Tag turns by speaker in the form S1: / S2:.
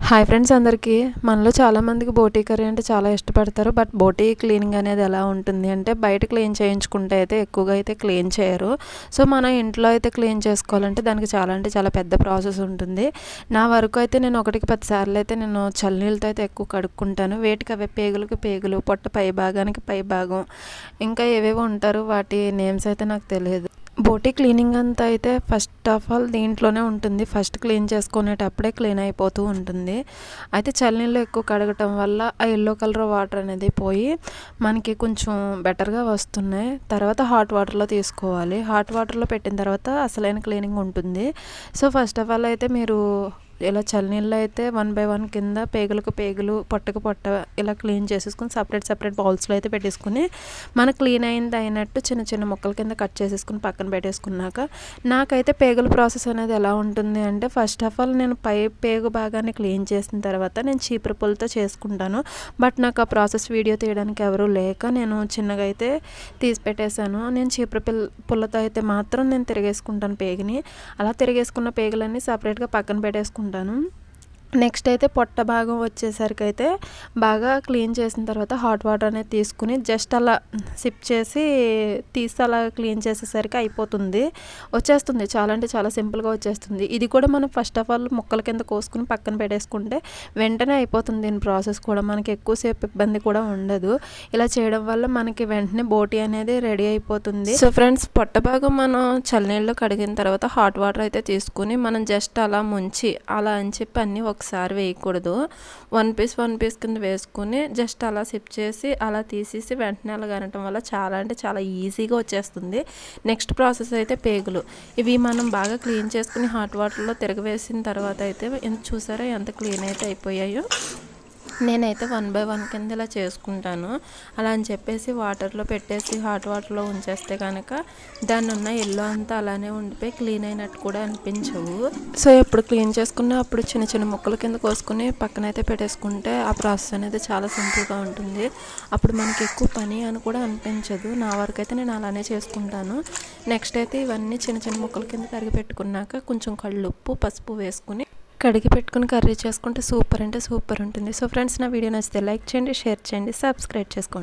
S1: Hi friends అందరికీ మనలో చాలామందికి బోటీ కర్రీ అంటే చాలా ఇష్టపడతారు. బట్ బోటీ క్లీనింగ్ అనేది ఎలా ఉంటుంది అంటే బయట క్లీన్ చేయించుకుంటే అయితే ఎక్కువగా అయితే క్లీన్ చేయరు. సో మన ఇంట్లో అయితే క్లీన్ చేసుకోవాలంటే దానికి చాలా అంటే చాలా పెద్ద ప్రాసెస్ ఉంటుంది. నా వరకు అయితే నేను 1కి 10 సార్లు అయితే నేను చల్లనీళ్ళతో అయితే ఎక్కువ కడుక్కుంటాను. వేటికి అవే పేగులకి పేగులు, పొట్ట పై భాగానికి పై భాగం, ఇంకా ఏవేవో ఉంటారు, వాటి నేమ్స్ అయితే నాకు తెలియదు. బోటీ క్లీనింగ్ అంతా అయితే ఫస్ట్ ఆఫ్ ఆల్ దీంట్లోనే ఉంటుంది. ఫస్ట్ క్లీన్ చేసుకునేటప్పుడే క్లీన్ అయిపోతూ ఉంటుంది. అయితే చల్లనీళ్ళు ఎక్కువ కడగటం వల్ల ఆ ఎల్లో కలర్ వాటర్ అనేది పోయి మనకి కొంచెం బెటర్గా వస్తున్నాయి. తర్వాత హాట్ వాటర్లో తీసుకోవాలి. హాట్ వాటర్లో పెట్టిన తర్వాత అసలైన క్లీనింగ్ ఉంటుంది. సో ఫస్ట్ ఆఫ్ ఆల్ అయితే మీరు ఇలా చల్లనీళ్ళు అయితే 1 బై 1 కింద పేగులకు పేగులు, పొట్టకు పొట్ట ఇలా క్లీన్ చేసేసుకుని సపరేట్ బౌల్స్లో అయితే పెట్టేసుకుని మన క్లీన్ అయినట్టు చిన్న చిన్న ముక్కల కింద కట్ చేసేసుకుని పక్కన పెట్టేసుకున్నాక, నాకైతే పేగుల ప్రాసెస్ అనేది ఎలా ఉంటుంది అంటే ఫస్ట్ ఆఫ్ ఆల్ నేను పై పేగు భాగాన్ని క్లీన్ చేసిన తర్వాత నేను చీపురు పుల్లతో చేసుకుంటాను. బట్ నాకు ఆ ప్రాసెస్ వీడియో తీయడానికి ఎవరూ లేక నేను చిన్నగా అయితే తీసి పెట్టేశాను. నేను చీపురు పుల్లతో అయితే మాత్రం నేను తిరిగేసుకుంటాను పేగుని. అలా తిరిగేసుకున్న పేగులన్నీ సపరేట్గా పక్కన పెట్టేసుకుంటాను. నెక్స్ట్ అయితే పొట్ట భాగం వచ్చేసరికి అయితే బాగా క్లీన్ చేసిన తర్వాత హాట్ వాటర్ అనేది తీసుకుని జస్ట్ అలా సిప్ చేసి తీసి అలా క్లీన్ చేసేసరికి అయిపోతుంది, వచ్చేస్తుంది. చాలా అంటే చాలా సింపుల్గా వచ్చేస్తుంది. ఇది కూడా మనం ఫస్ట్ ఆఫ్ ఆల్ ముక్కల కింద కోసుకుని పక్కన పెట్టేసుకుంటే వెంటనే అయిపోతుంది. దీని ప్రాసెస్ కూడా మనకి ఎక్కువసేపు ఇబ్బంది కూడా ఉండదు. ఇలా చేయడం వల్ల మనకి వెంటనే బోటీ అనేది రెడీ అయిపోతుంది. సో ఫ్రెండ్స్, పొట్ట భాగం మనం చల్లనీళ్ళు కడిగిన తర్వాత హాట్ వాటర్ అయితే తీసుకుని మనం జస్ట్ అలా ముంచి అలా అని చెప్పి అన్నీ ఒకసారి వేయకూడదు. 1 పీస్ కింద వేసుకుని జస్ట్ అలా సిప్ చేసి అలా తీసేసి వెంటనే అలా అనటం వల్ల చాలా అంటే చాలా ఈజీగా వచ్చేస్తుంది. నెక్స్ట్ ప్రాసెస్ అయితే పేగులు. ఇవి మనం బాగా క్లీన్ చేసుకుని హాట్ వాటర్లో తిరగవేసిన తర్వాత అయితే చూసారా ఎంత క్లీన్ అయితే అయిపోయాయో. నేనైతే 1 బై 1 కింద ఇలా చేసుకుంటాను. అలా అని చెప్పేసి వాటర్లో పెట్టేసి హాట్ వాటర్లో ఉంచేస్తే కనుక దాన్ని ఉన్న ఎల్లో అంతా అలానే ఉండిపోయి క్లీన్ అయినట్టు కూడా అనిపించవు. సో ఎప్పుడు క్లీన్ చేసుకున్నా అప్పుడు చిన్న చిన్న ముక్కల కింద కోసుకుని పక్కనైతే పెట్టేసుకుంటే ఆ ప్రాసెస్ అనేది చాలా సింపుల్గా ఉంటుంది. అప్పుడు మనకి ఎక్కువ పని అని కూడా అనిపించదు. నా వరకు అయితే నేను అలానే చేసుకుంటాను. నెక్స్ట్ అయితే ఇవన్నీ చిన్న చిన్న ముక్కల కింద తరిగి పెట్టుకున్నాక కొంచెం కళ్ళుప్పు, పసుపు వేసుకుని కడిగి పెట్టుకుని కర్రీ చేసుకుంటే సూపర్ అంటే సూపర్ ఉంటుంది. సో ఫ్రెండ్స్, నా వీడియో నచ్చితే లైక్ చేయండి, షేర్ చేయండి, సబ్స్క్రైబ్ చేసుకోండి.